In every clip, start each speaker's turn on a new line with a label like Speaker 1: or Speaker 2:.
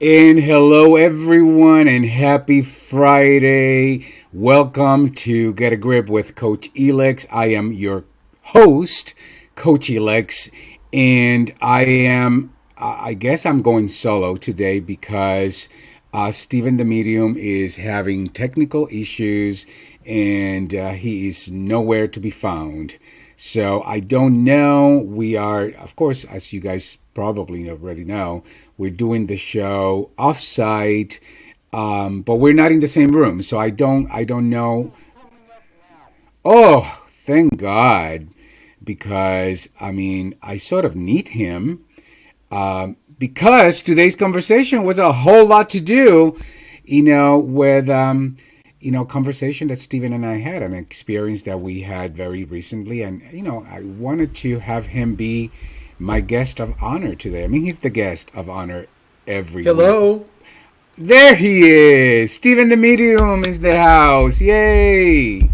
Speaker 1: And hello, everyone, and happy Friday. Welcome to Get a Grip with Coach Elex. I am your host, Coach Elex, and I guess I'm going solo today because Stephen the Medium is having technical issues and he is nowhere to be found. So I don't know. We are, of course, as you guys probably already know, we're doing the show offsite, but we're not in the same room. So I don't know. Oh, thank God, because I mean, I sort of need him because today's conversation was a whole lot to do, with conversation that Stephen and I had, an experience that we had very recently, and I wanted to have him be my guest of honor today. I mean, he's the guest of honor every week.
Speaker 2: Hello.
Speaker 1: There he is, Stephen the Medium is the house. Yay!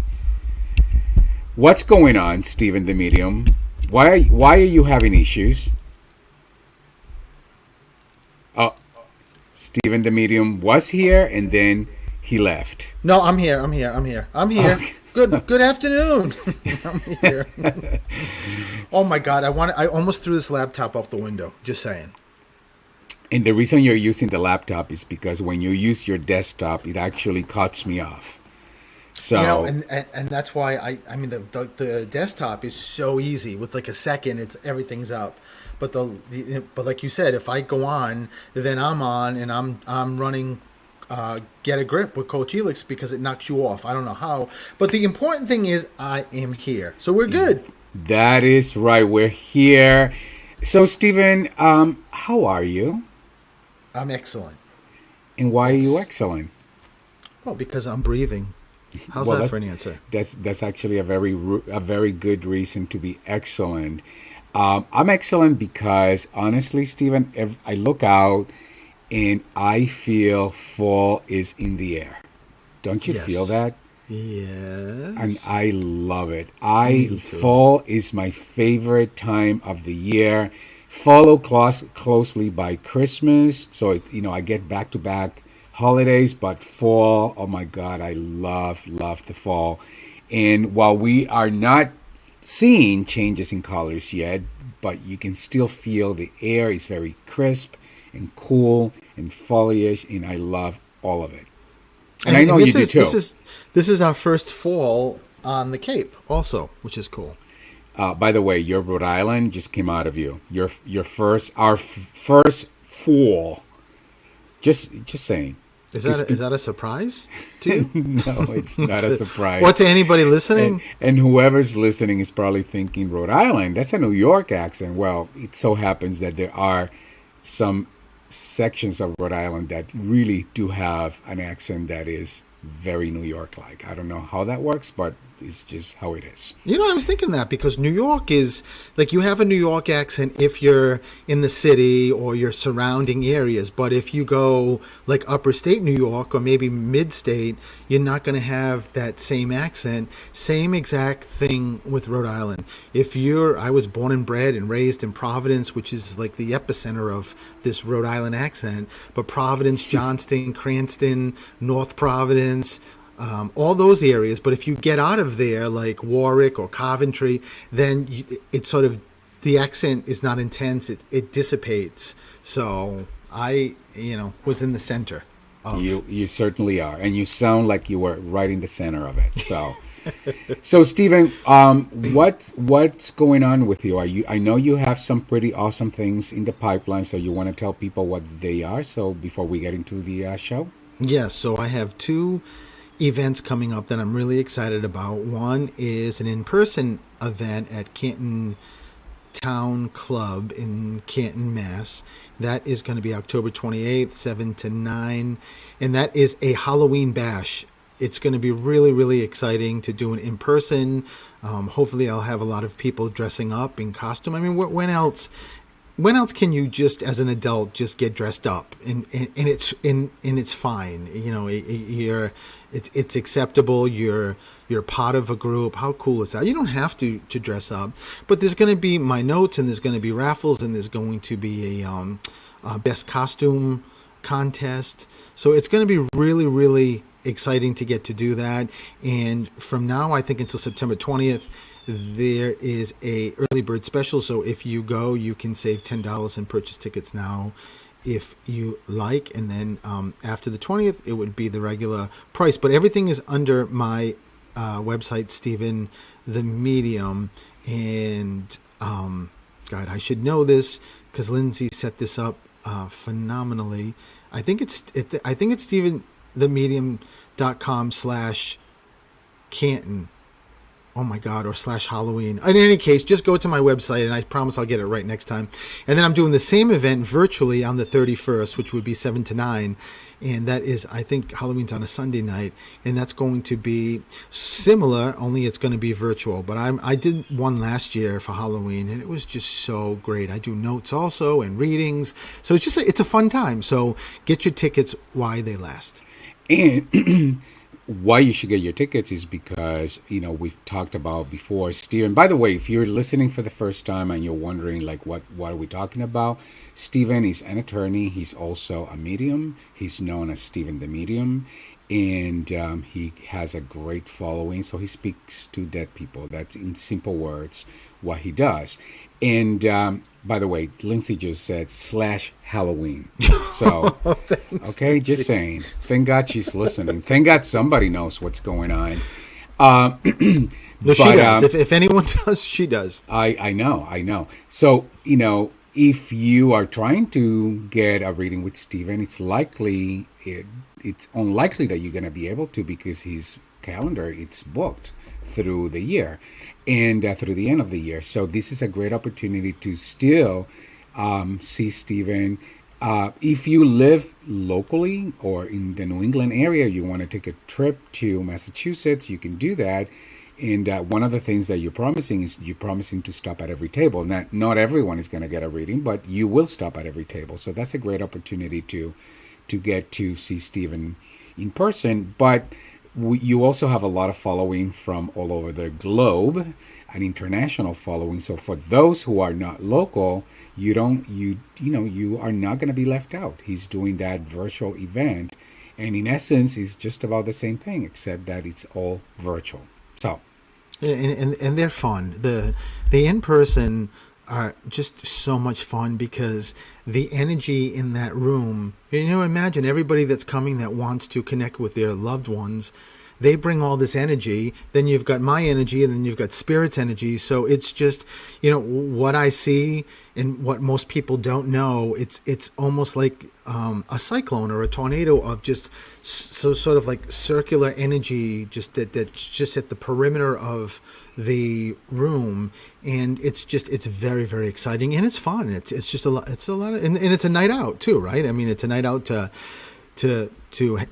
Speaker 1: What's going on, Stephen the Medium? Why are you having issues? Oh, Stephen the Medium was here and then he left.
Speaker 2: No, I'm here. I'm here.
Speaker 1: Okay.
Speaker 2: Good afternoon. I'm here. Oh my God, I almost threw this laptop out the window. Just saying.
Speaker 1: And the reason you're using the laptop is because when you use your desktop, it actually cuts me off. So,
Speaker 2: And that's why I mean the desktop is so easy. With like a second, it's everything's up. But but like you said, if I go on, then I'm on and I'm running Get a Grip with Coach Elix because it knocks you off. I don't know how, but the important thing is I am here, so we're good.
Speaker 1: that is right. We're here. So, Stephen, how are you?
Speaker 2: I'm excellent.
Speaker 1: And why are you
Speaker 2: It's
Speaker 1: excellent?
Speaker 2: Well because I'm breathing. How's
Speaker 1: Well,
Speaker 2: that for an answer?
Speaker 1: that's actually a very good reason to be excellent. I'm excellent because honestly, Stephen, if I look out and I feel fall is in the air. Don't you feel
Speaker 2: Yes.
Speaker 1: that? And
Speaker 2: Yes.
Speaker 1: I love it. I
Speaker 2: Me too.
Speaker 1: fall is my favorite time of the year. Followed closely by Christmas, so I get back to back holidays. But fall, oh my God, I love the fall. And while we are not seeing changes in colors yet, but you can still feel the air is very crisp and cool and foliage, and I love all of it. And I know
Speaker 2: And
Speaker 1: you
Speaker 2: this
Speaker 1: do
Speaker 2: is
Speaker 1: too.
Speaker 2: this is our first fall on the Cape, also, which is cool.
Speaker 1: By the way, your Rhode Island just came out of you. Your first, first fall. Just saying. It's
Speaker 2: Is that a surprise to you?
Speaker 1: no, it's not a
Speaker 2: What
Speaker 1: surprise.
Speaker 2: to anybody
Speaker 1: And
Speaker 2: listening?
Speaker 1: and whoever's listening is probably thinking Rhode Island. That's a New York accent. Well, it so happens that there are some sections of Rhode Island that really do have an accent that is very New York like. I don't know how that works, but it's just how it is.
Speaker 2: I was thinking that because New York is like you have a New York accent if you're in the city or your surrounding areas, but if you go like upper state New York or maybe mid state, you're not going to have that same accent. Same exact thing with Rhode Island. I was born and bred and raised in Providence, which is like the epicenter of this Rhode Island accent, but Providence, Johnston, Cranston, North Providence, all those areas. But if you get out of there, like Warwick or Coventry, then it sort of the accent is not intense. It dissipates. So was in the center of.
Speaker 1: You certainly are, and you sound like you were right in the center of it. So Stephen, what's going on with you? Are you? I know you have some pretty awesome things in the pipeline. So you want to tell people what they are. So before we get into the show.
Speaker 2: Yes, so I have two events coming up that I'm really excited about. One is an in-person event at Canton Town Club in Canton, Mass. That is going to be October 28th, 7 to 9. And that is a Halloween bash. It's going to be really, really exciting to do an in-person. Hopefully I'll have a lot of people dressing up in costume. I mean, when else can you just as an adult just get dressed up and it's fine, it's acceptable, you're part of a group. How cool is that? You don't have to dress up, but there's going to be my notes and there's going to be raffles and there's going to be a best costume contest. So it's going to be really, really exciting to get to do that. And from now, I think until September 20th, there is a early bird special. So if you go, you can save $10 and purchase tickets now if you like. And then after the 20th, it would be the regular price. But everything is under my website, Stephen the Medium. And God, I should know this because Lindsay set this up phenomenally. I think it's stephenthemedium.com/Canton. Oh my God, or /Halloween. In any case, just go to my website and I promise I'll get it right next time. And then I'm doing the same event virtually on the 31st, which would be 7 to 9. And that is, I think Halloween's on a Sunday night. And that's going to be similar, only it's going to be virtual. But I did one last year for Halloween and it was just so great. I do notes also and readings. So it's a fun time. So get your tickets while they last.
Speaker 1: And why you should get your tickets is because, we've talked about before, Stephen. By the way, if you're listening for the first time and you're wondering, like, what are we talking about? Stephen is an attorney. He's also a medium. He's known as Stephen the Medium. And he has a great following. So he speaks to dead people. That's, in simple words, what he does. And by the way, Lindsay just said /Halloween. So,
Speaker 2: Thanks,
Speaker 1: okay,
Speaker 2: Lindsay.
Speaker 1: just saying. Thank God she's listening. Thank God somebody knows what's going on.
Speaker 2: No, she
Speaker 1: But,
Speaker 2: does. If anyone does, she does.
Speaker 1: I know. So, if you are trying to get a reading with Stephen, it's unlikely that you're going to be able to because his calendar, it's booked through the year and through the end of the year. So this is a great opportunity to still see Stephen. If you live locally or in the New England area, you want to take a trip to Massachusetts, you can do that. And one of the things that you're promising is you're promising to stop at every table. Not everyone is going to get a reading, but you will stop at every table. So that's a great opportunity to get to see Stephen in person. But you also have a lot of following from all over the globe, an international following. So for those who are not local, you are not going to be left out. He's doing that virtual event, and in essence, it's just about the same thing, except that it's all virtual. So,
Speaker 2: and they're fun. The in person are just so much fun because the energy in that room. Imagine everybody that's coming that wants to connect with their loved ones. They bring all this energy. Then you've got my energy, and then you've got spirit's energy. So it's just, what I see and what most people don't know. It's almost like a cyclone or a tornado of just so sort of like circular energy, just that's just at the perimeter of the room, and it's very, very exciting, and it's fun. It's just a lot. It's a lot of, and it's a night out too, right? I mean, it's a night out to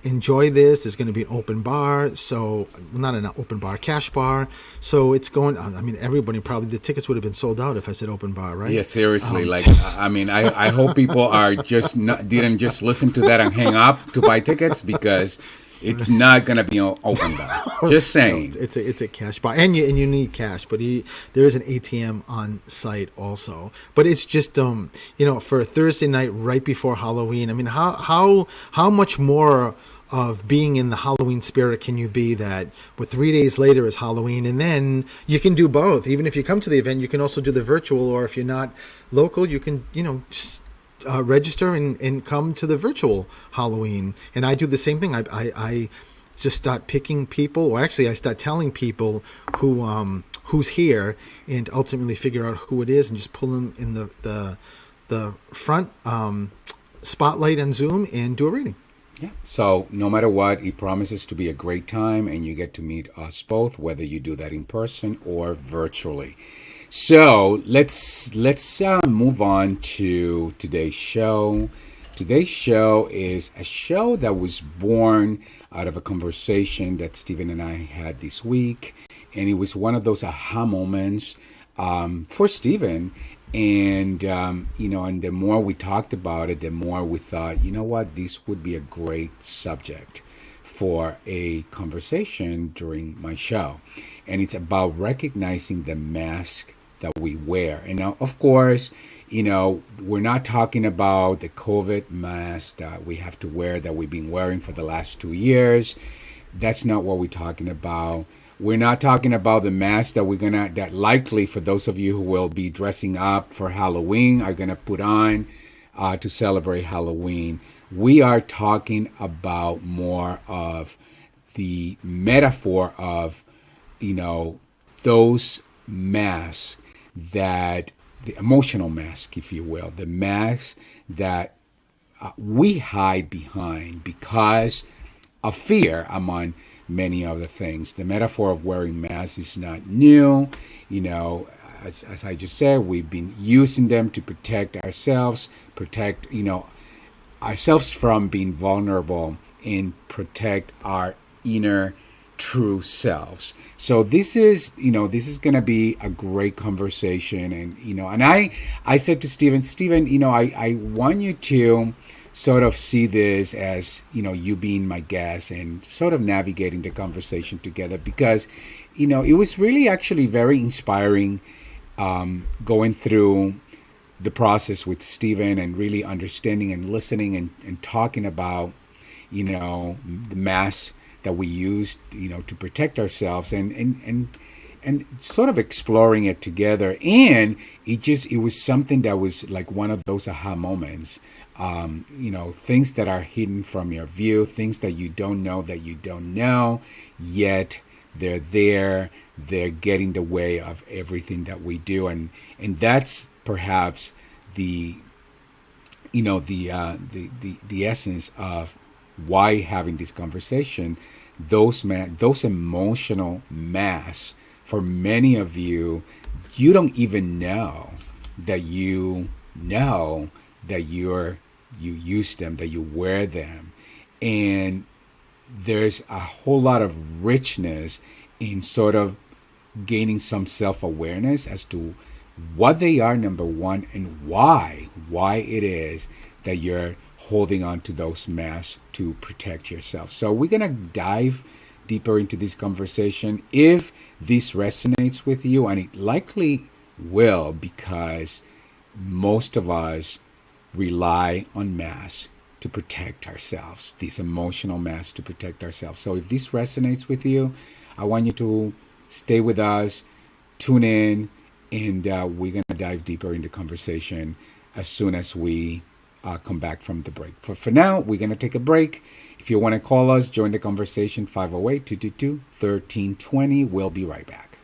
Speaker 2: enjoy this. There's going to be an open bar, so not an open bar, cash bar. So it's going. I mean, everybody probably the tickets would have been sold out if I said open bar, right?
Speaker 1: yeah, seriously. I hope people are didn't just listen to that and hang up to buy tickets because it's not going to be an open bar. Just saying.
Speaker 2: No, it's a cash bar, and you need cash, but there is an ATM on site also. But it's just for a Thursday night right before Halloween. I mean, how much more of being in the Halloween spirit can you be that with 3 days later is Halloween, and then you can do both. Even if you come to the event, you can also do the virtual, or if you're not local, you can just register and come to the virtual Halloween. And I do the same thing. I just start picking people, or actually I start telling people who's here, and ultimately figure out who it is and just pull them in the front spotlight on Zoom and do a reading.
Speaker 1: Yeah. So no matter what, it promises to be a great time, and you get to meet us both, whether you do that in person or virtually. So let's move on to today's show. Today's show is a show that was born out of a conversation that Stephen and I had this week, and it was one of those aha moments for Stephen. And and the more we talked about it, the more we thought, this would be a great subject for a conversation during my show. And it's about recognizing the mask that we wear. And now, of course, we're not talking about the COVID mask that we have to wear that we've been wearing for the last 2 years. That's not what we're talking about. We're not talking about the mask that that likely for those of you who will be dressing up for Halloween are gonna put on to celebrate Halloween. We are talking about more of the metaphor of, you know, those masks that the emotional mask, if you will, the mask that we hide behind because of fear, among many other things. The metaphor of wearing masks is not new. You know, as I just said, we've been using them to protect ourselves, protect, ourselves from being vulnerable and protect our inner true selves. So this is going to be a great conversation. And I said to Stephen, I want you to sort of see this as, you being my guest and sort of navigating the conversation together, because it was really actually very inspiring, going through the process with Stephen and really understanding and listening and talking about, the mass that we use, to protect ourselves, and sort of exploring it together. And it was something that was like one of those aha moments. Things that are hidden from your view, things that you don't know, yet they're there. They're getting in the way of everything that we do, and that's perhaps the the essence of why having this conversation. Those emotional mass, for many of you, you don't even know that you use them, that you wear them, and there's a whole lot of richness in sort of gaining some self-awareness as to what they are, number one, and why it is that you're holding on to those masks to protect yourself. So we're going to dive deeper into this conversation. If this resonates with you, and it likely will, because most of us rely on masks to protect ourselves, these emotional masks to protect ourselves. So if this resonates with you, I want you to stay with us, tune in, and we're going to dive deeper into conversation as soon as we come back from the break. For now, we're going to take a break. If you want to call us, join the conversation, 508-222-1320. We'll be right back.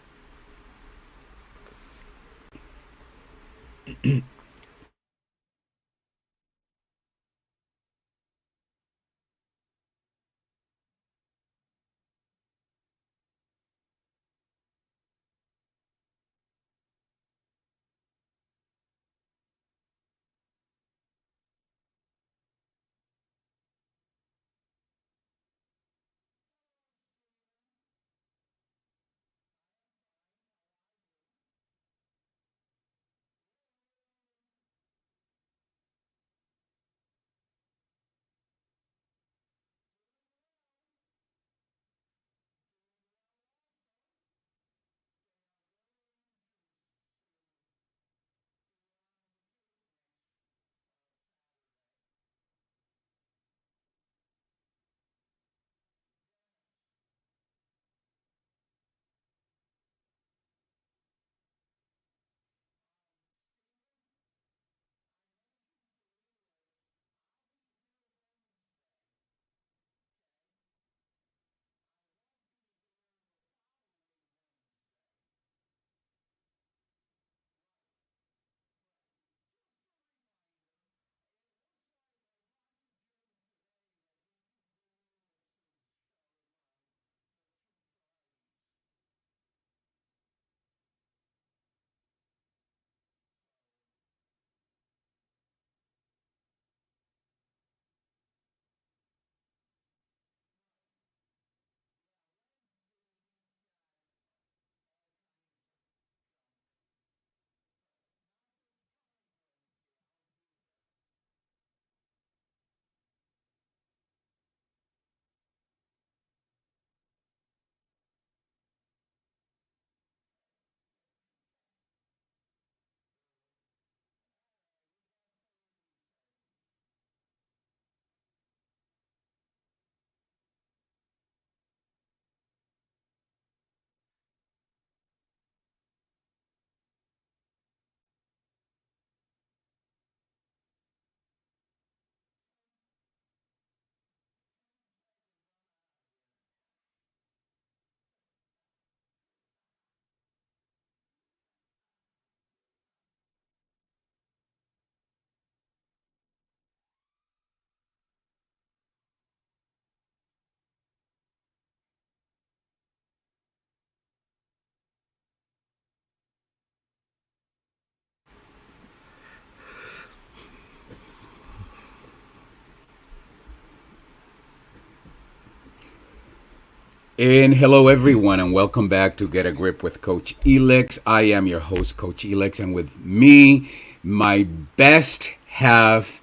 Speaker 1: And hello, everyone, and welcome back to Get a Grip with Coach Elix. I am your host, Coach Elix, and with me, my best half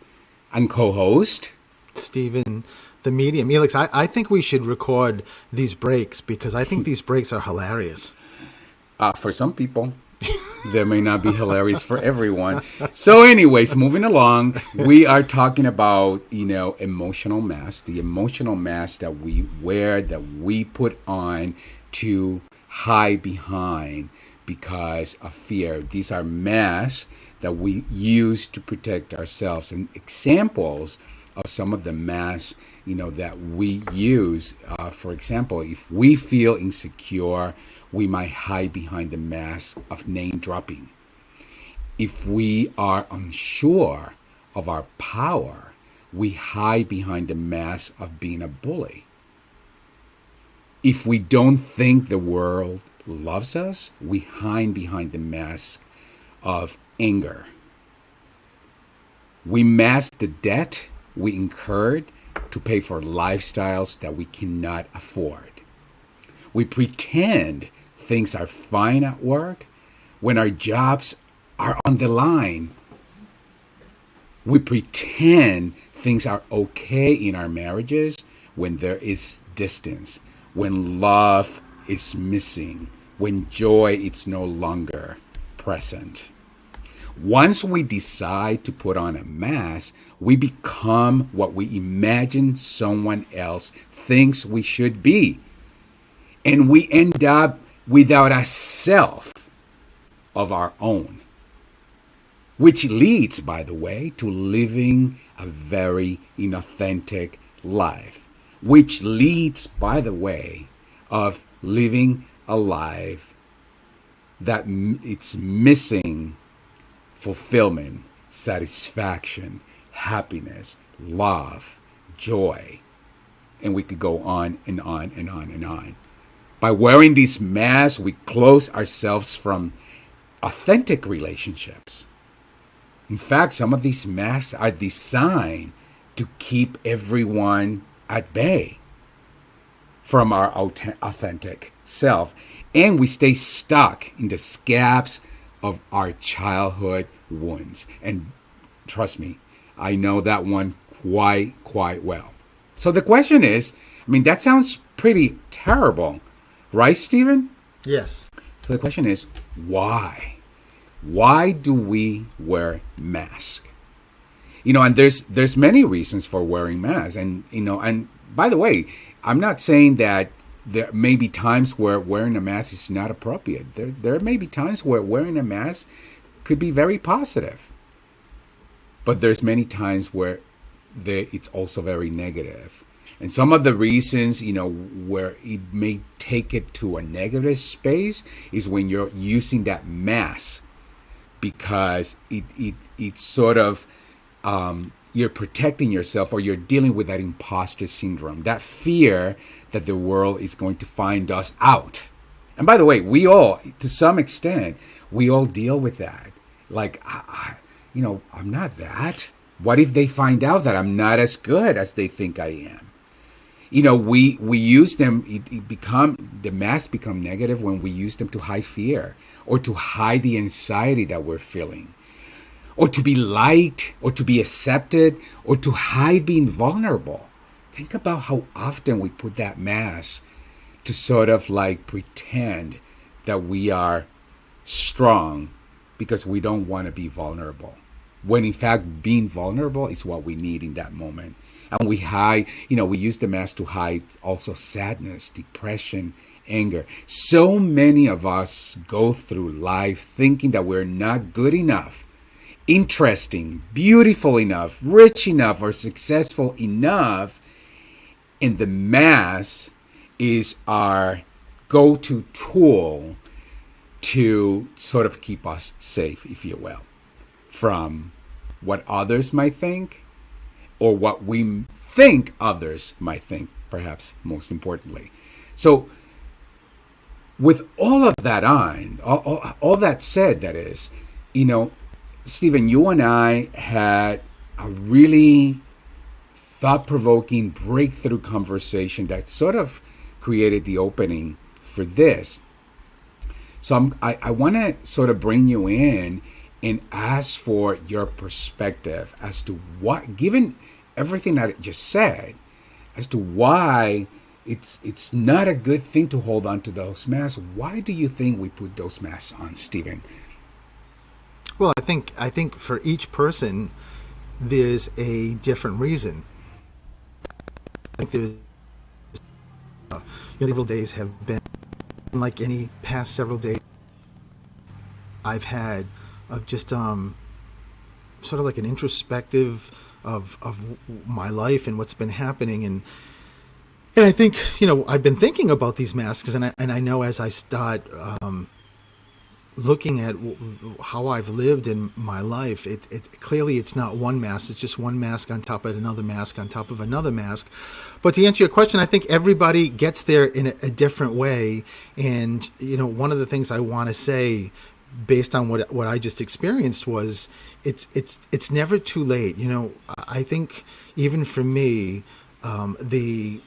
Speaker 1: and co host.
Speaker 2: Stephen, the medium. Elix, I think we should record these breaks because I think these breaks are hilarious.
Speaker 1: For some people, they may not be hilarious for everyone. So, anyways, moving along, we are talking about, emotional mask, the emotional mask that we wear, that we put on to hide behind because of fear. These are masks that we use to protect ourselves. And examples of some of the masks, that we use. For example, if we feel insecure, we might hide behind the mask of name dropping. If we are unsure of our power, we hide behind the mask of being a bully. If we don't think the world loves us, we hide behind the mask of anger. We mask the debt we incurred to pay for lifestyles that we cannot afford. We pretend things are fine at work when our jobs are on the line. We pretend things are okay in our marriages when there is distance, when love is missing, when joy is no longer present. Once we decide to put on a mask, we become what we imagine someone else thinks we should be. And we end up without a self of our own, which leads, by the way, to living a very inauthentic life, which leads, by the way, of living a life that it's missing fulfillment, satisfaction, happiness, love, joy. And we could go on and on and on and on. By wearing these masks, we close ourselves from authentic relationships. In fact, some of these masks are designed to keep everyone at bay from our authentic self. And we stay stuck in the scabs of our childhood wounds. And trust me, I know that one quite well. So the question is, that sounds pretty terrible, right, Stephen?
Speaker 2: Yes.
Speaker 1: So the question is, why? Why do we wear masks? And there's many reasons for wearing masks. And by the way, I'm not saying that there may be times where wearing a mask is not appropriate. There may be times where wearing a mask could be very positive. But there's many times where it's also very negative. And some of the reasons, where it may take it to a negative space is when you're using that mask because it's sort of you're protecting yourself, or you're dealing with that imposter syndrome, that fear that the world is going to find us out. And by the way, we all, to some extent, we all deal with that. Like, I'm not that. What if they find out that I'm not as good as they think I am? We use them. The masks become negative when we use them to hide fear, or to hide the anxiety that we're feeling, or to be liked, or to be accepted, or to hide being vulnerable. Think about how often we put that mask to sort of like pretend that we are strong because we don't want to be vulnerable. When in fact, being vulnerable is what we need in that moment. And we hide, we use the mask to hide also sadness, depression, anger. So many of us go through life thinking that we're not good enough, interesting, beautiful enough, rich enough, or successful enough. And the mask is our go-to tool to sort of keep us safe, if you will, from what others might think, or what we think others might think, perhaps most importantly. So with all of that all that said, that is, Stephen, you and I had a really thought-provoking breakthrough conversation that sort of created the opening for this. So I want to sort of bring you in and ask for your perspective as to what, given everything that I just said, as to why it's not a good thing to hold on to those masks. Why do you think we put those masks on, Stephen?
Speaker 2: Well, I think for each person, there's a different reason. I think there's several days have been like any past several days I've had of just sort of like an introspective of my life and what's been happening, and I think I've been thinking about these masks, and I know as I start looking at how I've lived in my life, it clearly it's not one mask. It's just one mask on top of another mask on top of another mask. But to answer your question, I think everybody gets there in a different way. And one of the things I want to say, based on what I just experienced, was it's never too late. I think even for me, the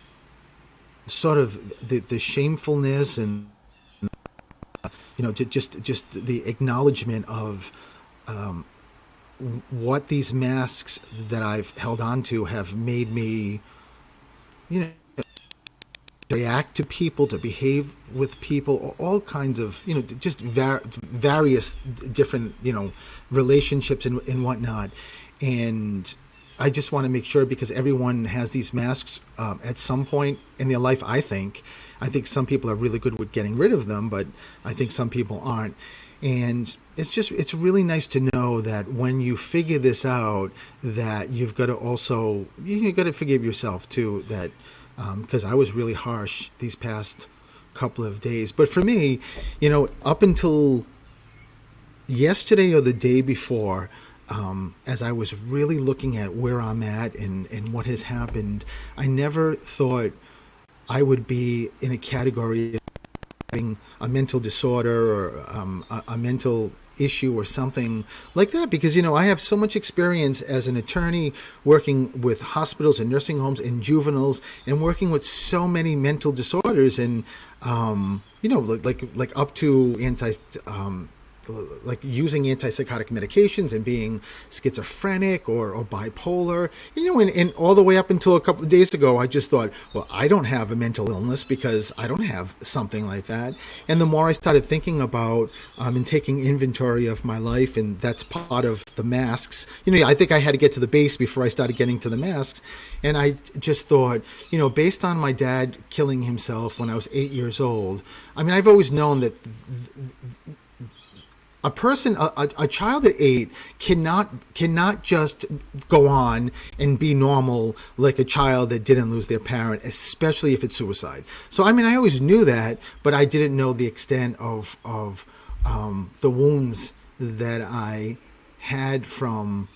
Speaker 2: sort of the shamefulness and just the acknowledgement of what these masks that I've held on to have made me, react to people, to behave with people, all kinds of, just various different, relationships and whatnot. And I just want to make sure, because everyone has these masks at some point in their life, I think some people are really good with getting rid of them, but I think some people aren't. And it's really nice to know that when you figure this out, that you've got to also, you've got to forgive yourself too, that because I was really harsh these past couple of days. But for me, up until yesterday or the day before, as I was really looking at where I'm at and what has happened, I never thought I would be in a category of having a mental disorder or a mental issue or something like that, because I have so much experience as an attorney working with hospitals and nursing homes and juveniles, and working with so many mental disorders, and like up to like using antipsychotic medications and being schizophrenic or bipolar, and all the way up until a couple of days ago, I just thought, well, I don't have a mental illness because I don't have something like that. And the more I started thinking about and taking inventory of my life, and that's part of the masks, I think I had to get to the base before I started getting to the masks. And I just thought, based on my dad killing himself when I was 8 years old, I mean, I've always known that a person, a child at 8 cannot just go on and be normal like a child that didn't lose their parent, especially if it's suicide. So, I mean, I always knew that, but I didn't know the extent of the wounds that I had from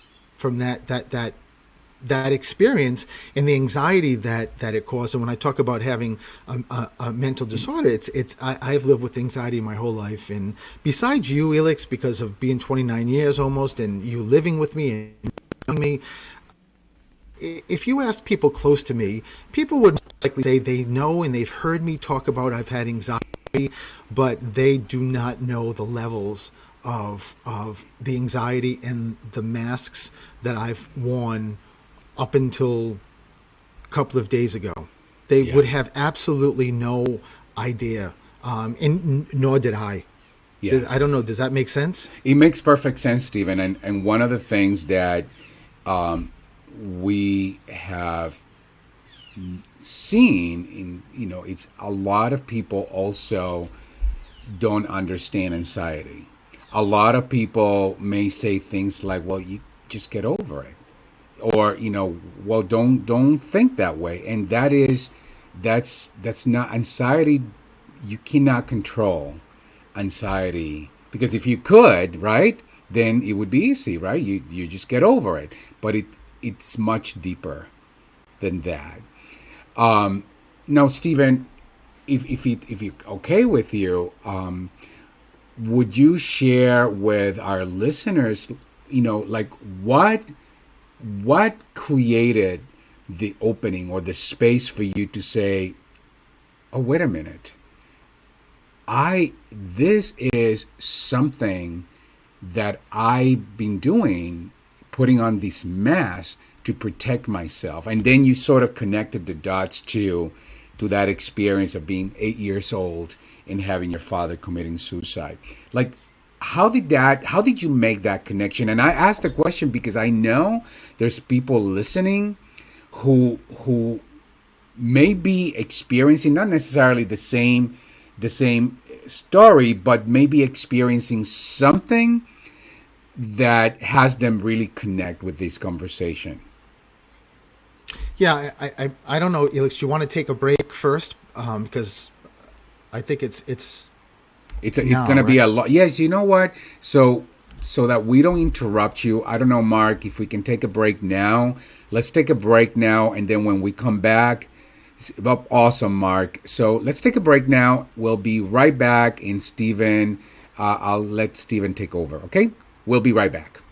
Speaker 2: that experience, and the anxiety that it caused. And when I talk about having a mental disorder, I've lived with anxiety my whole life. And besides you, Elix, because of being 29 years almost, and you living with me and knowing me, if you asked people close to me, people would likely say they know and they've heard me talk about I've had anxiety, but they do not know the levels of the anxiety and the masks that I've worn up until a couple of days ago. They would have absolutely no idea, and nor did I. Yeah. I don't know. Does that make sense?
Speaker 1: It makes perfect sense, Stephen. And one of the things that we have seen it's a lot of people also don't understand anxiety. A lot of people may say things like, well, you just get over it. Or well, don't think that way, and that's not anxiety. You cannot control anxiety, because if you could, right, then it would be easy, right? You just get over it. But it's much deeper than that. Now, Stephen, if it's okay with you, would you share with our listeners, like what created the opening or the space for you to say, oh, wait a minute. This is something that I've been doing, putting on this mask to protect myself. And then you sort of connected the dots to that experience of being 8 years old and having your father committing suicide. Like, how did you make that connection? And I asked the question because I know there's people listening who may be experiencing not necessarily the same story, but maybe experiencing something that has them really connect with this conversation.
Speaker 2: Yeah, I don't know, Elix. Do you want to take a break first? Because I think it's
Speaker 1: It's
Speaker 2: now,
Speaker 1: gonna be
Speaker 2: right?
Speaker 1: a lot. Yes, you know what? So that we don't interrupt you, I don't know, Mark, if we can take a break now. Let's take a break now, and then when we come back, awesome, Mark. So let's take a break now. We'll be right back. And Steven, I'll let Steven take over. Okay, we'll be right back.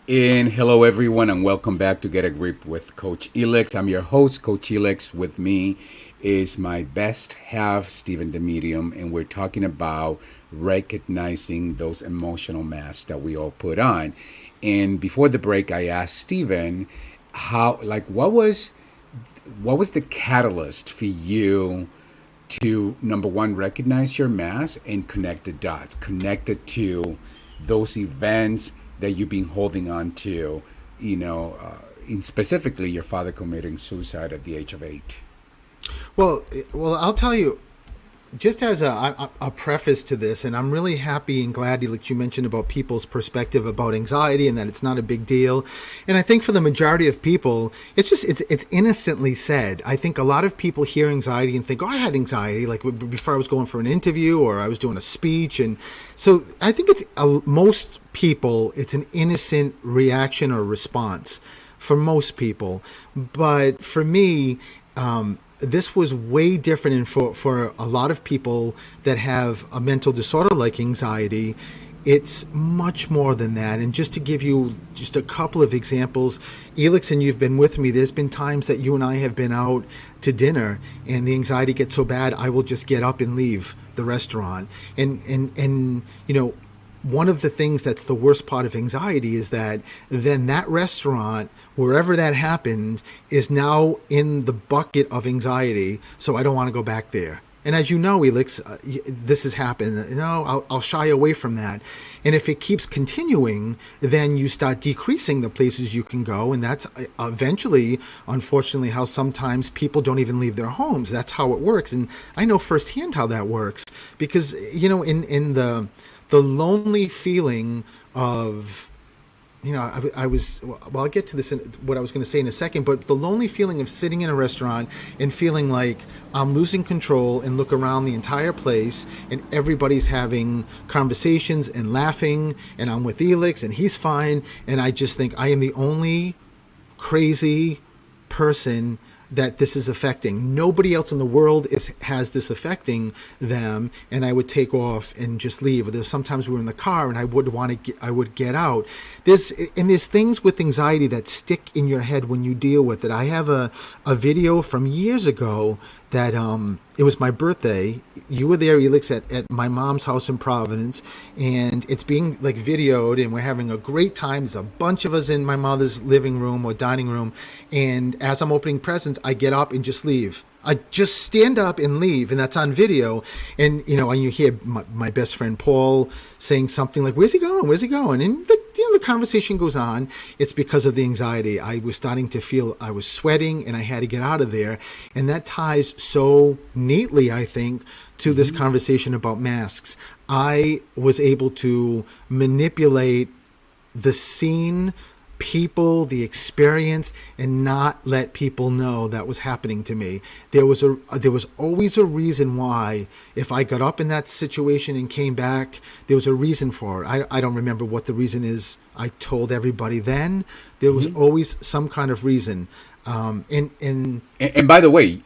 Speaker 1: And hello, everyone, and welcome back to Get a Grip with Coach Elix. I'm your host, Coach Elix. With me is my best half, Stephen the Medium, and we're talking about recognizing those emotional masks that we all put on. And before the break, I asked Stephen how, like, what was the catalyst for you to, number one, recognize your mask and connect the dots, connect it to those events that you've been holding on to, in specifically your father committing suicide at the age of 8.
Speaker 2: Well, I'll tell you. Just as a preface to this, and I'm really happy and glad like you mentioned about people's perspective about anxiety and that it's not a big deal. And I think for the majority of people, it's innocently said. I think a lot of people hear anxiety and think, oh, I had anxiety like before I was going for an interview or I was doing a speech. And so I think it's most people, it's an innocent reaction or response for most people. But for me, this was way different. And for a lot of people that have a mental disorder like anxiety, it's much more than that. And just to give you just a couple of examples, Elix, and you've been with me, there's been times that you and I have been out to dinner and the anxiety gets so bad, I will just get up and leave the restaurant. And you know, one of the things that's the worst part of anxiety is that then that restaurant, wherever that happened, is now in the bucket of anxiety. So I don't want to go back there. And as you know, Elix, this has happened. You know, I'll shy away from that. And if it keeps continuing, then you start decreasing the places you can go. And that's eventually, unfortunately, how sometimes people don't even leave their homes. That's how it works. And I know firsthand how that works. Because, you know, in the lonely feeling of, you know, I was, well, I'll get to this, what I was going to say in a second, but the lonely feeling of sitting in a restaurant and feeling like I'm losing control and look around the entire place and everybody's having conversations and laughing and I'm with Elix and he's fine. And I just think I am the only crazy person that this is affecting. Nobody else in the world has this affecting them, and I would take off and just leave. There's sometimes we were in the car and I would get out. There's things with anxiety that stick in your head when you deal with it. I have a video from years ago that it was my birthday. You were there, Elix, at my mom's house in Providence, and it's being like videoed, and we're having a great time. There's a bunch of us in my mother's living room or dining room, and as I'm opening presents, I get up and just leave. I just stand up and leave, and that's on video. And, you know, and you hear my best friend Paul saying something like, where's he going? Where's he going? And the conversation goes on. It's because of the anxiety. I was starting to feel I was sweating and I had to get out of there. And that ties so neatly, I think, to this conversation about masks. I was able to manipulate the scene, people, the experience, and not let people know that was happening to me. There was always a reason why. If I got up in that situation and came back, there was a reason for it. I don't remember what the reason is. I told everybody then. There was always some kind of reason. And
Speaker 1: by the way,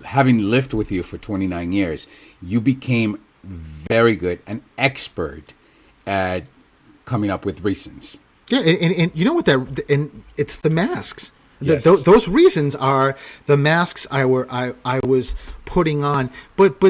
Speaker 1: having lived with you for 29 years, you became very good, an expert at coming up with reasons.
Speaker 2: Yeah, and you know what and it's the masks.
Speaker 1: Yes.
Speaker 2: Those reasons are the masks I was putting on. But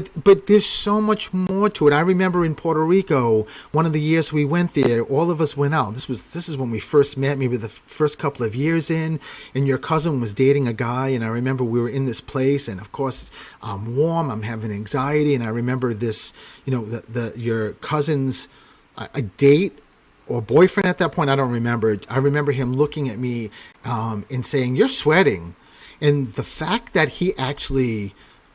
Speaker 2: there's so much more to it. I remember in Puerto Rico, one of the years we went there, all of us went out. This is when we first met, maybe the first couple of years in, and your cousin was dating a guy, and I remember we were in this place, and of course I'm warm, I'm having anxiety, and I remember this, you know, your cousin's a date or boyfriend at that point, I don't remember. I remember him looking at me and saying, "You're sweating." And the fact that he actually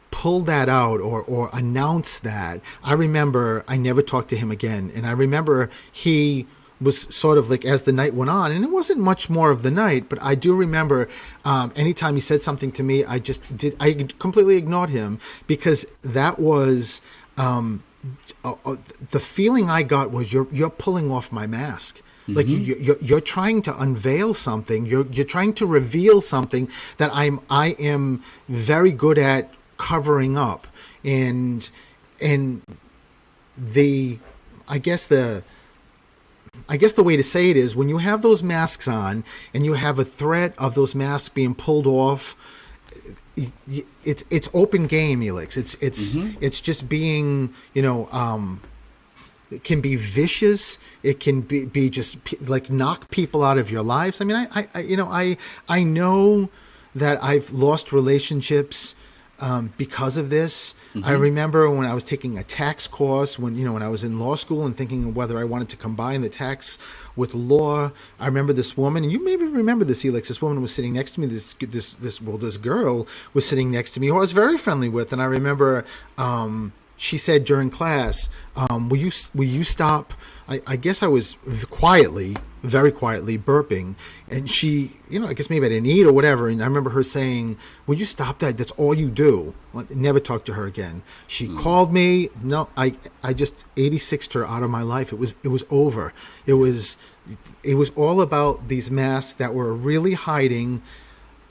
Speaker 2: pulled that out or announced that, I remember I never talked to him again. And I remember he was sort of like, as the night went on, and it wasn't much more of the night, but I do remember anytime he said something to me, I completely ignored him, because that was... the feeling I got was you're pulling off my mask. Like you're trying to unveil something. You're trying to reveal something that I am very good at covering up. And I guess the way to say it is, when you have those masks on and you have a threat of those masks being pulled off, it's open game, Elix. It's just being, you know, it can be vicious. It can be just like knock people out of your lives. I mean, I know that I've lost relationships because of this. I remember when I was taking a tax course, when I was in law school and thinking of whether I wanted to combine the tax with law. I remember this woman, and you maybe remember this, Elix. This woman was sitting next to me. This girl was sitting next to me who I was very friendly with, and I remember she said during class, will you stop? I guess I was very quietly burping, and she, I guess maybe I didn't eat or whatever, and I remember her saying, will you stop that? That's all you do. Well, never talked to her again. She called me. No, I just 86'd her out of my life. It was over. It was all about these masks that were really hiding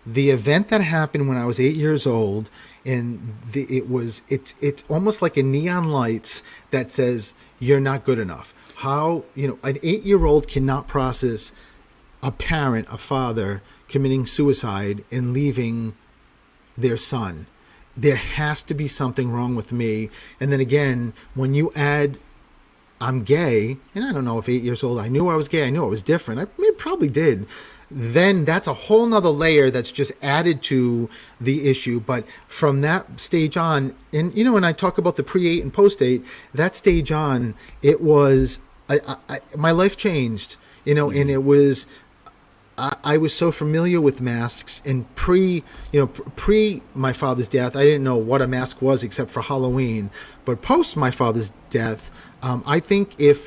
Speaker 2: the event that happened when I was 8 years old, and it's almost like a neon lights that says you're not good enough. How, an 8 year old cannot process a parent, a father committing suicide and leaving their son. There has to be something wrong with me. And then again, when you add I'm gay, and I don't know if 8 years old I knew I was gay, I knew I was different. I mean, probably did. Then that's a whole nother layer that's just added to the issue. But from that stage on, and when I talk about the pre-8 and post-8, that stage on, it was, my life changed, and it was, I was so familiar with masks, and pre my father's death, I didn't know what a mask was except for Halloween. But post my father's death, I think if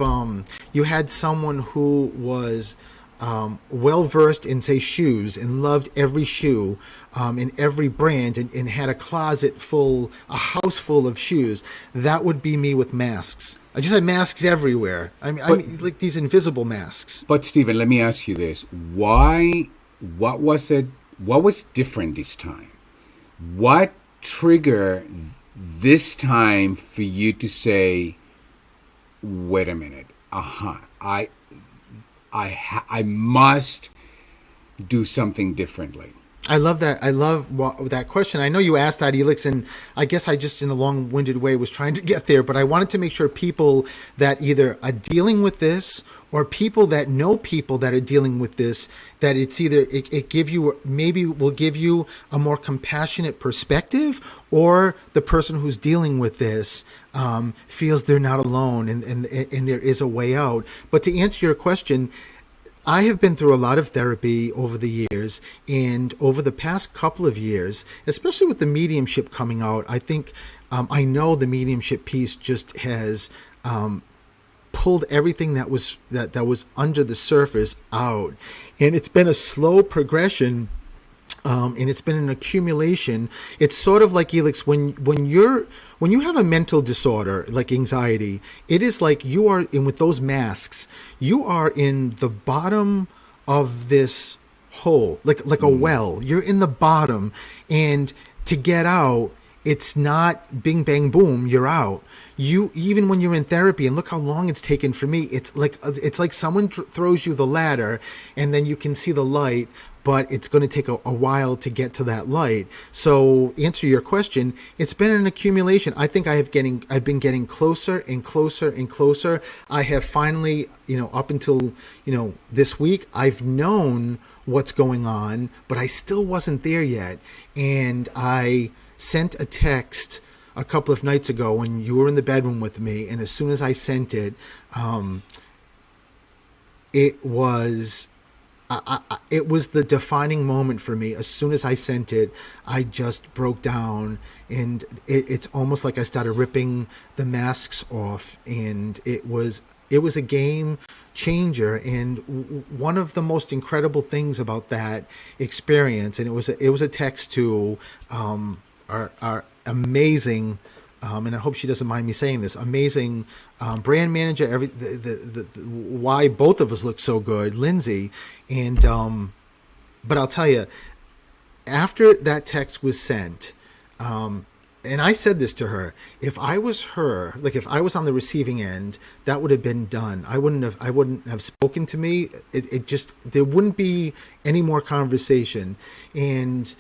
Speaker 2: you had someone who was well versed in, say, shoes, and loved every shoe in every brand, and had a house full of shoes, that would be me with masks. I just had masks everywhere. I mean, like these invisible masks.
Speaker 1: But Stephen, let me ask you this: Why? What was it? What was different this time? What triggered this time for you to say, "Wait a minute, I must do something differently"?
Speaker 2: I love that. I love that question. I know you asked that, Elix, and I guess I just, in a long-winded way, was trying to get there. But I wanted to make sure people that either are dealing with this, or people that know people that are dealing with this, that it's either will give you a more compassionate perspective, or the person who's dealing with this feels they're not alone, and there is a way out. But to answer your question, I have been through a lot of therapy over the years, and over the past couple of years, especially with the mediumship coming out, I think I know the mediumship piece just has pulled everything that was under the surface out, and it's been a slow progression. And it's been an accumulation. It's sort of like, Elix, when you have a mental disorder like anxiety, it is like you are in, with those masks, you are in the bottom of this hole, like a well. You're in the bottom, and to get out, it's not bing bang boom, you're out. You, even when you're in therapy, and look how long it's taken for me, it's like someone throws you the ladder, and then you can see the light, but it's going to take a while to get to that light. So, answer your question, it's been an accumulation. I think I've been getting closer and closer and closer. I have finally, up until this week, I've known what's going on, but I still wasn't there yet. And I sent a text a couple of nights ago when you were in the bedroom with me, and as soon as I sent it, it was the defining moment for me. As soon as I sent it, I just broke down, and it's almost like I started ripping the masks off, and it was a game changer. And one of the most incredible things about that experience, and it was a text to our amazing, and I hope she doesn't mind me saying this, amazing brand manager, why both of us look so good, Lindsay. And but I'll tell you, after that text was sent, and I said this to her, if I was her, like if I was on the receiving end, that would have been done. I wouldn't have spoken to me. It just, there wouldn't be any more conversation. And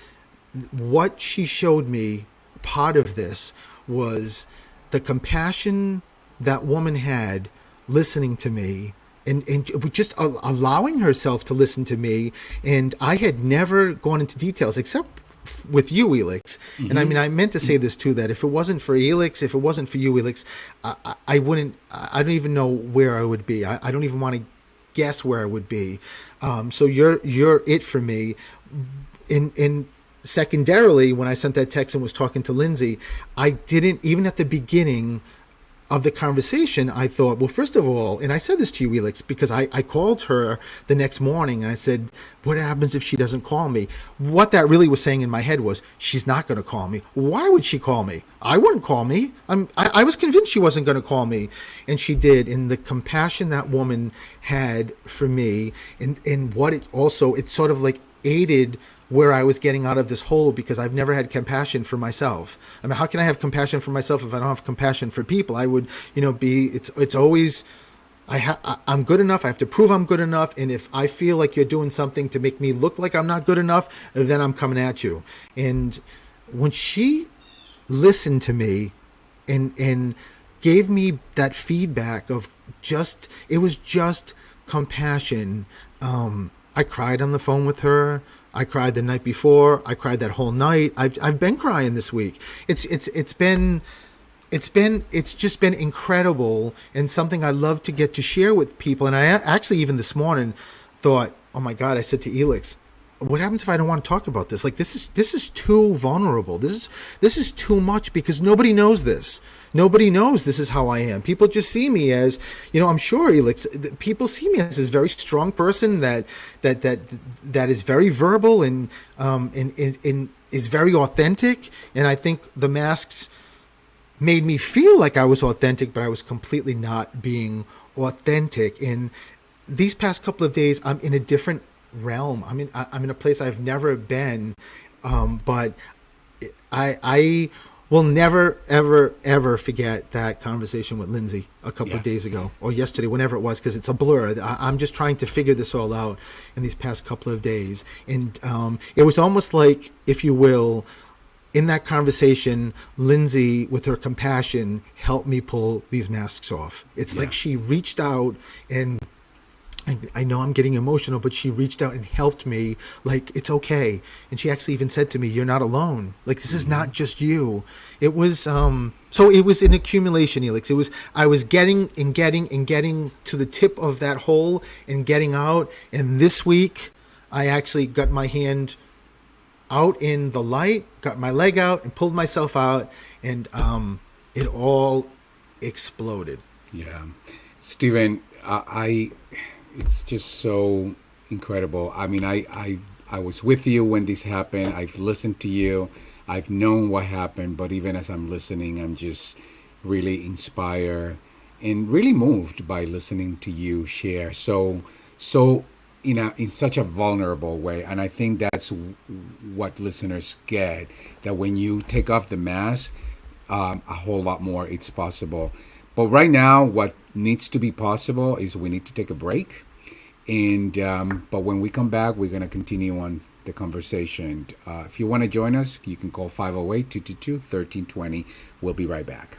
Speaker 2: what she showed me, part of this, was the compassion that woman had listening to me, and just allowing herself to listen to me. And I had never gone into details except with you, Elix. Mm-hmm. And I mean, I meant to say this too, that if it wasn't for Elix, if it wasn't for you, Elix, I don't even know where I would be. I don't even want to guess where I would be. So you're it for me. In secondarily, when I sent that text and was talking to Lindsay, I didn't, even at the beginning of the conversation, I thought, well, first of all, and I said this to you, Elix, because I called her the next morning and I said, what happens if she doesn't call me? What that really was saying in my head was, she's not going to call me. Why would she call me? I wouldn't call me. I was convinced she wasn't going to call me. And she did. And the compassion that woman had for me, and what it also, it sort of like aided where I was getting out of this hole because I've never had compassion for myself. I mean, how can I have compassion for myself if I don't have compassion for people? I would, be it's always I'm good enough. I have to prove I'm good enough. And if I feel like you're doing something to make me look like I'm not good enough, then I'm coming at you. And when she listened to me and gave me that feedback of just it was just compassion. I cried on the phone with her. I cried the night before. I cried that whole night. I've been crying this week. It's just been incredible and something I love to get to share with people. And I actually even this morning thought, oh my God, I said to Elix, what happens if I don't want to talk about this? Like this is too vulnerable. This is too much because nobody knows this. Nobody knows this is how I am. People just see me as, I'm sure Elix, people see me as this very strong person that is very verbal and is very authentic. And I think the masks made me feel like I was authentic, but I was completely not being authentic. And these past couple of days, I'm in a different realm. I'm in a place I've never been, but I will never ever ever forget that conversation with Lindsay a couple
Speaker 1: Yeah.
Speaker 2: of days ago or yesterday, whenever it was, because it's a blur. I'm just trying to figure this all out in these past couple of days, and it was almost like, if you will, in that conversation, Lindsay, with her compassion, helped me pull these masks off. It's
Speaker 1: Yeah.
Speaker 2: like she reached out and I know I'm getting emotional, but she reached out and helped me. Like, it's okay. And she actually even said to me, "You're not alone. Like, this is
Speaker 1: Hmm.
Speaker 2: not just you." It was, so it was an accumulation, Elix. I was getting and getting and getting to the tip of that hole and getting out. And this week, I actually got my hand out in the light, got my leg out, and pulled myself out, and it all exploded.
Speaker 1: Yeah. Steven, it's just so incredible. I mean, I was with you when this happened. I've listened to you. I've known what happened, but even as I'm listening, I'm just really inspired and really moved by listening to you share so in such a vulnerable way. And I think that's what listeners get, that when you take off the mask, a whole lot more it's possible. But right now, what needs to be possible is we need to take a break, and but when we come back, we're going to continue on the conversation. If you want to join us, you can call 508-222-1320. We'll be right back.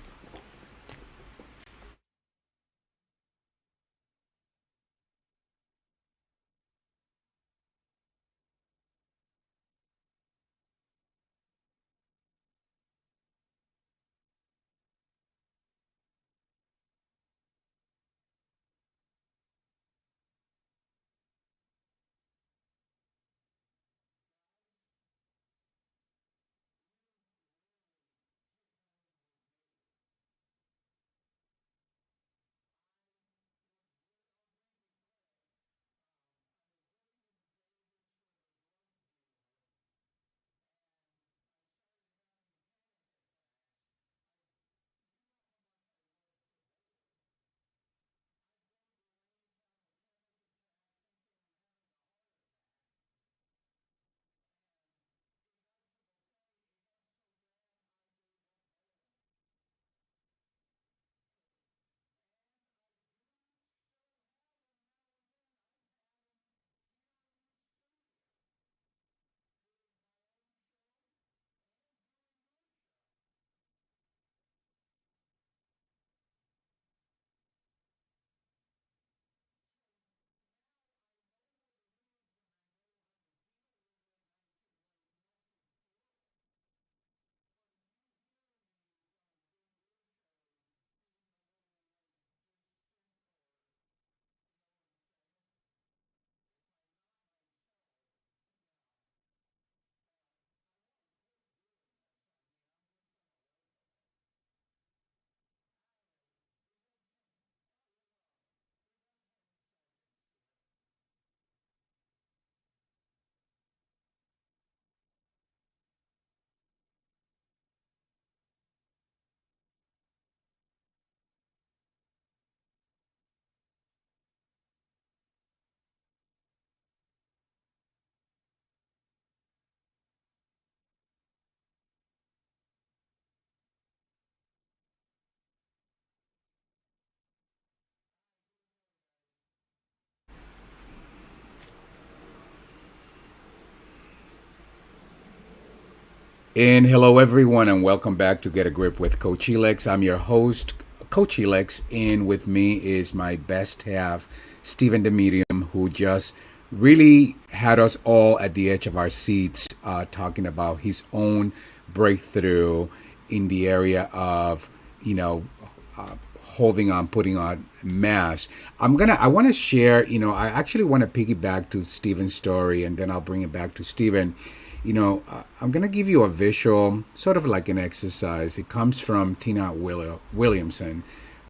Speaker 1: And hello, everyone, and welcome back to Get a Grip with Coach Helix. I'm your host, Coach Helix, and with me is my best half, Stephen the Medium, who just really had us all at the edge of our seats talking about his own breakthrough in the area of, you know, holding on, putting on masks. I want to share, I actually want to piggyback to Stephen's story, and then I'll bring it back to Stephen. I'm going to give you a visual, sort of like an exercise. It comes from Tina Williamson,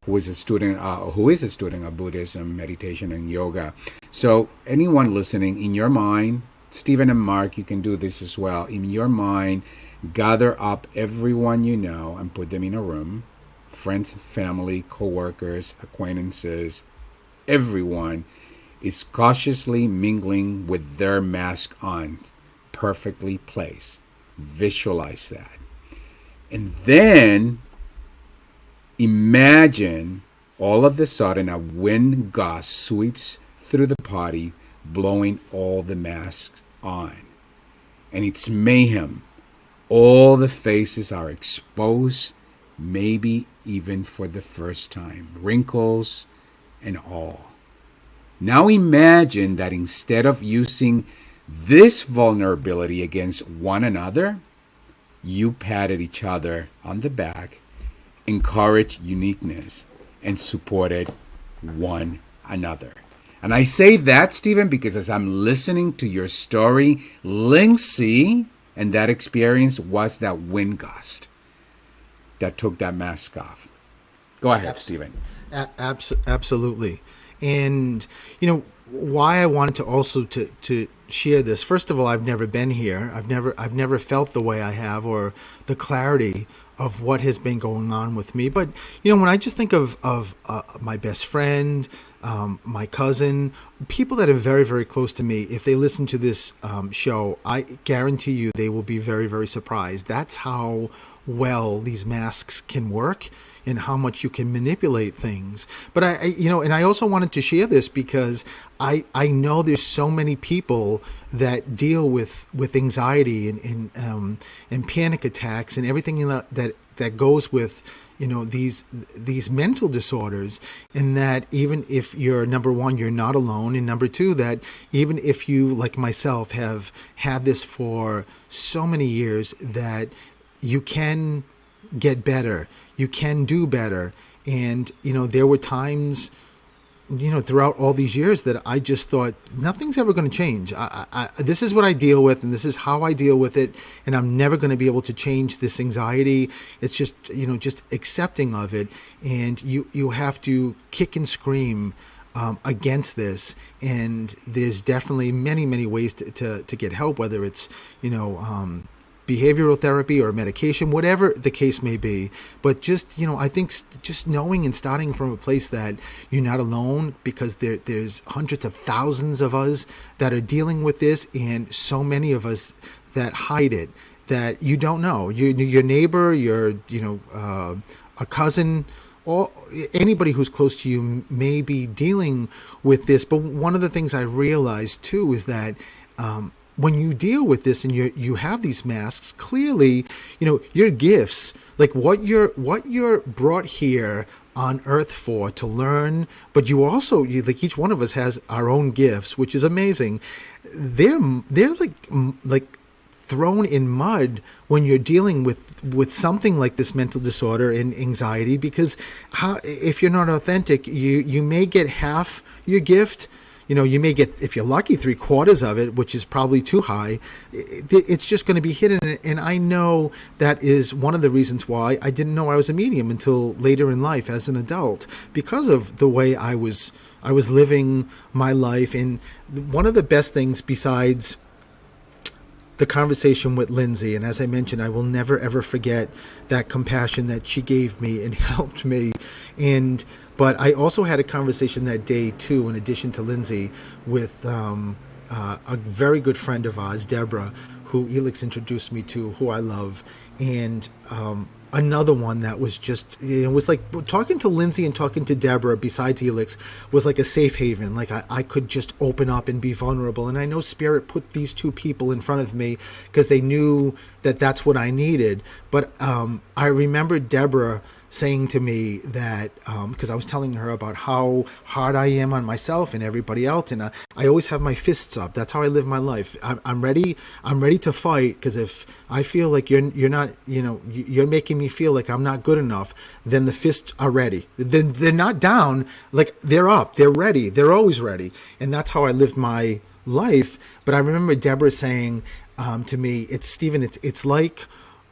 Speaker 1: who is a student of Buddhism, meditation, and yoga. So anyone listening, in your mind, Stephen and Mark, you can do this as well. In your mind, gather up everyone you know and put them in a room. Friends, family, co-workers, acquaintances, everyone is cautiously mingling with their mask on, perfectly placed. Visualize that. And then imagine all of a sudden a wind gust sweeps through the party, blowing all the masks on. And it's mayhem. All the faces are exposed, maybe even for the first time. Wrinkles and all. Now imagine that instead of using this vulnerability against one another, you patted each other on the back, encouraged uniqueness, and supported one another. And I say that, Stephen, because as I'm listening to your story, Lindsay and that experience was that wind gust that took that mask off. Go ahead, Stephen.
Speaker 2: Absolutely. And, why I wanted to also to share this. First of all, I've never been here. I've never felt the way I have, or the clarity of what has been going on with me. But when I just think of my best friend, my cousin, people that are very, very close to me, if they listen to this show, I guarantee you they will be very, very surprised. That's how well these masks can work and how much you can manipulate things. But and I also wanted to share this because I know there's so many people that deal with anxiety and panic attacks and everything that goes with these mental disorders, and that even if you're, number one, you're not alone, and number two, that even if you, like myself, have had this for so many years, that you can get better, you can do better. And there were times throughout all these years that I just thought nothing's ever going to change. This is what I deal with, and this is how I deal with it, and I'm never going to be able to change this anxiety. It's just just accepting of it, and you have to kick and scream against this. And there's definitely many ways to get help, whether it's behavioral therapy or medication, whatever the case may be. But just, I think just knowing and starting from a place that you're not alone, because there's hundreds of thousands of us that are dealing with this, and so many of us that hide it, that you don't know. Your neighbor, a cousin, or anybody who's close to you may be dealing with this. But one of the things I realized too is that when you deal with this and you have these masks, clearly, your gifts, like what you're brought here on earth for, to learn, but you also, like, each one of us has our own gifts, which is amazing. They're like thrown in mud when you're dealing with something like this mental disorder and anxiety, because if you're not authentic, you may get half your gift. You may get, if you're lucky, 3/4 of it, which is probably too high. It's just going to be hidden. And I know that is one of the reasons why I didn't know I was a medium until later in life as an adult, because of the way I was living my life. And one of the best things, besides the conversation with Lindsay, and as I mentioned, I will never ever forget that compassion that she gave me and helped me. But I also had a conversation that day too, in addition to Lindsay, with a very good friend of ours, Deborah, who Elix introduced me to, who I love. And another one that was just, it was like talking to Lindsay and talking to Deborah besides Elix was like a safe haven. Like I could just open up and be vulnerable. And I know Spirit put these two people in front of me because they knew that that's what I needed. But I remember Deborah saying to me that, because I was telling her about how hard I am on myself and everybody else, and I always have my fists up. That's how I live my life. I'm ready. I'm ready to fight, because if I feel like you're not, you're making me feel like I'm not good enough, then the fists are ready. Then they're not down, like they're up. They're ready. They're always ready, and that's how I lived my life. But I remember Deborah saying to me, "It's Stephen. It's like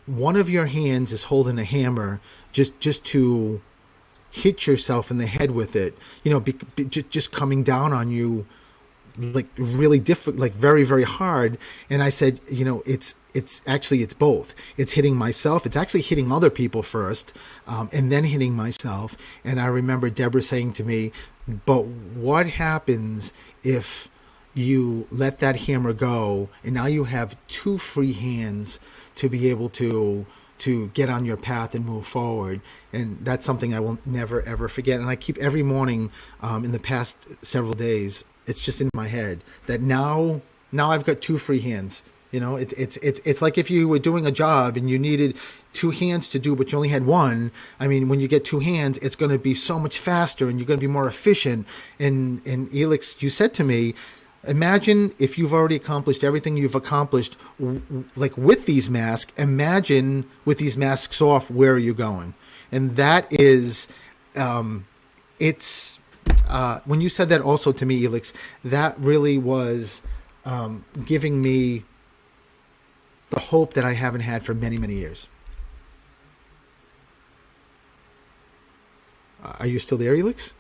Speaker 2: one of your hands is holding a hammer, just to hit yourself in the head with it, just coming down on you, like really difficult, like very, very hard." And I said, it's actually, it's both. It's hitting myself. It's actually hitting other people first, and then hitting myself. And I remember Deborah saying to me, "But what happens if you let that hammer go, and now you have two free hands to be able to get on your path and move forward?" And that's something I will never, ever forget. And I keep every morning, in the past several days, it's just in my head that now I've got two free hands. It's like if you were doing a job and you needed two hands to do, but you only had one. I mean, when you get two hands, it's going to be so much faster and you're going to be more efficient. And Elix, you said to me, imagine if you've already accomplished everything you've accomplished, like with these masks. Imagine with these masks off, where are you going? And that is, it's when you said that also to me, Elix, that really was giving me the hope that I haven't had for many, many years. Are you still there, Elix?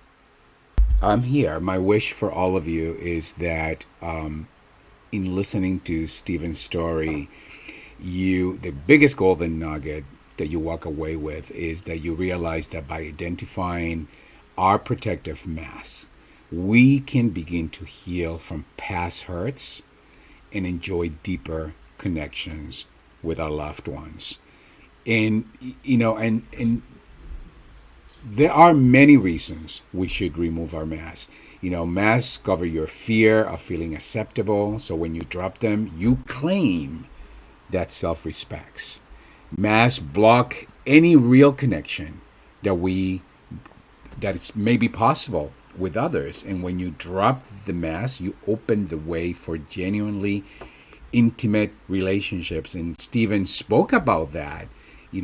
Speaker 1: I'm here. My wish for all of you is that in listening to Stephen's story, the biggest golden nugget that you walk away with is that you realize that by identifying our protective mass, we can begin to heal from past hurts and enjoy deeper connections with our loved ones. And and there are many reasons we should remove our masks. Masks cover your fear of feeling acceptable. So when you drop them, you claim that self-respects. Masks block any real connection that is maybe possible with others. And when you drop the mask, you open the way for genuinely intimate relationships. And Stephen spoke about that,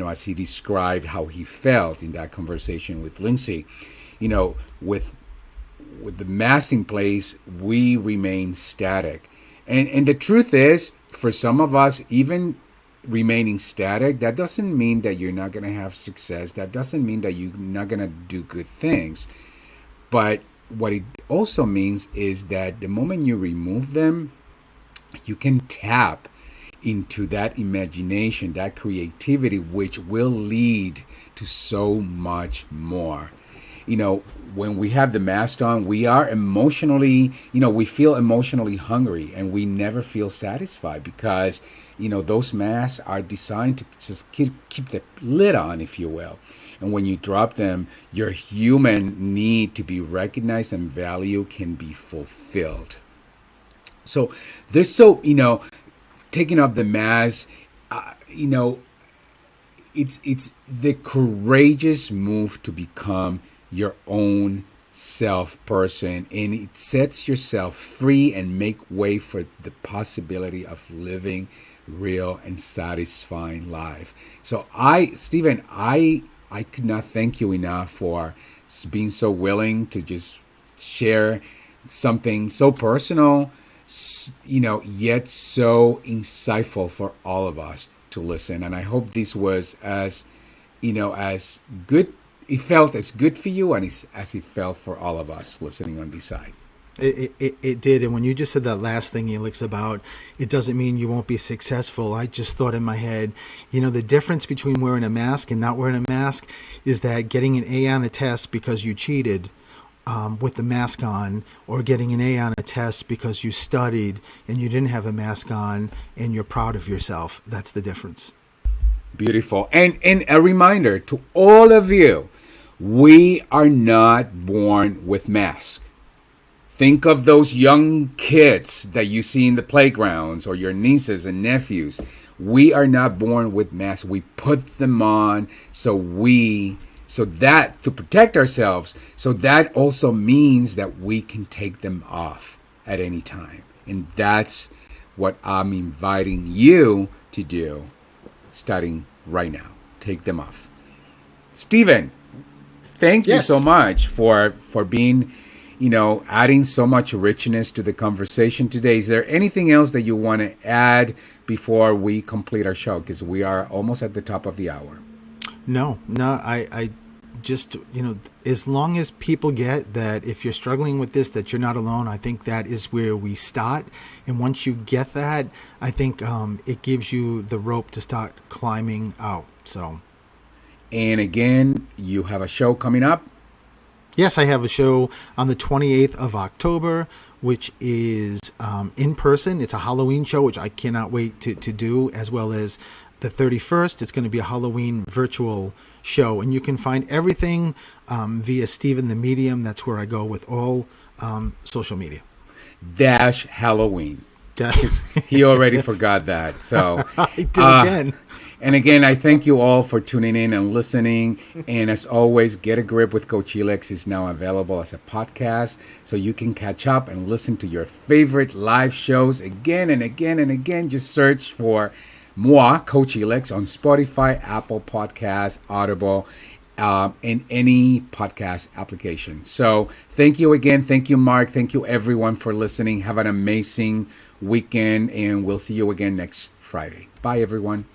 Speaker 1: as he described how he felt in that conversation with Lindsay. With the mask in place, we remain static. And the truth is, for some of us, even remaining static, that doesn't mean that you're not going to have success. That doesn't mean that you're not going to do good things. But what it also means is that the moment you remove them, you can tap into that imagination, that creativity, which will lead to so much more. When we have the mask on, we are emotionally, we feel emotionally hungry, and we never feel satisfied because, those masks are designed to just keep the lid on, if you will. And when you drop them, your human need to be recognized and valued can be fulfilled. So taking off the mask, it's the courageous move to become your own self person, and it sets yourself free and make way for the possibility of living real and satisfying life. So Stephen, I could not thank you enough for being so willing to just share something so personal, yet so insightful for all of us to listen. And I hope this was as good. It felt as good for you and as it felt for all of us listening on this side.
Speaker 2: It did. And when you just said that last thing, Elix, about it doesn't mean you won't be successful, I just thought in my head, the difference between wearing a mask and not wearing a mask is that getting an A on a test because you cheated with the mask on, or getting an A on a test because you studied and you didn't have a mask on and you're proud of yourself. That's the difference.
Speaker 1: Beautiful. And a reminder to all of you, we are not born with masks. Think of those young kids that you see in the playgrounds or your nieces and nephews. We are not born with masks. We put them on so that to protect ourselves. So that also means that we can take them off at any time. And that's what I'm inviting you to do starting right now. Take them off. Stephen, thank you so
Speaker 2: Yes.
Speaker 1: much for being, adding so much richness to the conversation today. Is there anything else that you want to add before we complete our show? Because we are almost at the top of the hour.
Speaker 2: No, I just, as long as people get that if you're struggling with this, that you're not alone, I think that is where we start. And once you get that, I think it gives you the rope to start climbing out. So,
Speaker 1: And again, you have a show coming up.
Speaker 2: yes, I have a show on the 28th of October, which is in person. It's a Halloween show, which I cannot wait to do, as well as the 31st. It's going to be a Halloween virtual show. And you can find everything via Steven the Medium. That's where I go with all social media.
Speaker 1: Dash Halloween.
Speaker 2: Guys,
Speaker 1: He already forgot that. So
Speaker 2: I did again.
Speaker 1: And again, I thank you all for tuning in and listening. And as always, Get a Grip with Coach Helix is now available as a podcast, so you can catch up and listen to your favorite live shows again and again and again. Just search for moi, Coach Helix, on Spotify, Apple Podcasts, Audible, in any podcast application. So thank you again. Thank you, Mark. Thank you, everyone, for listening. Have an amazing weekend, and we'll see you again next Friday. Bye, everyone.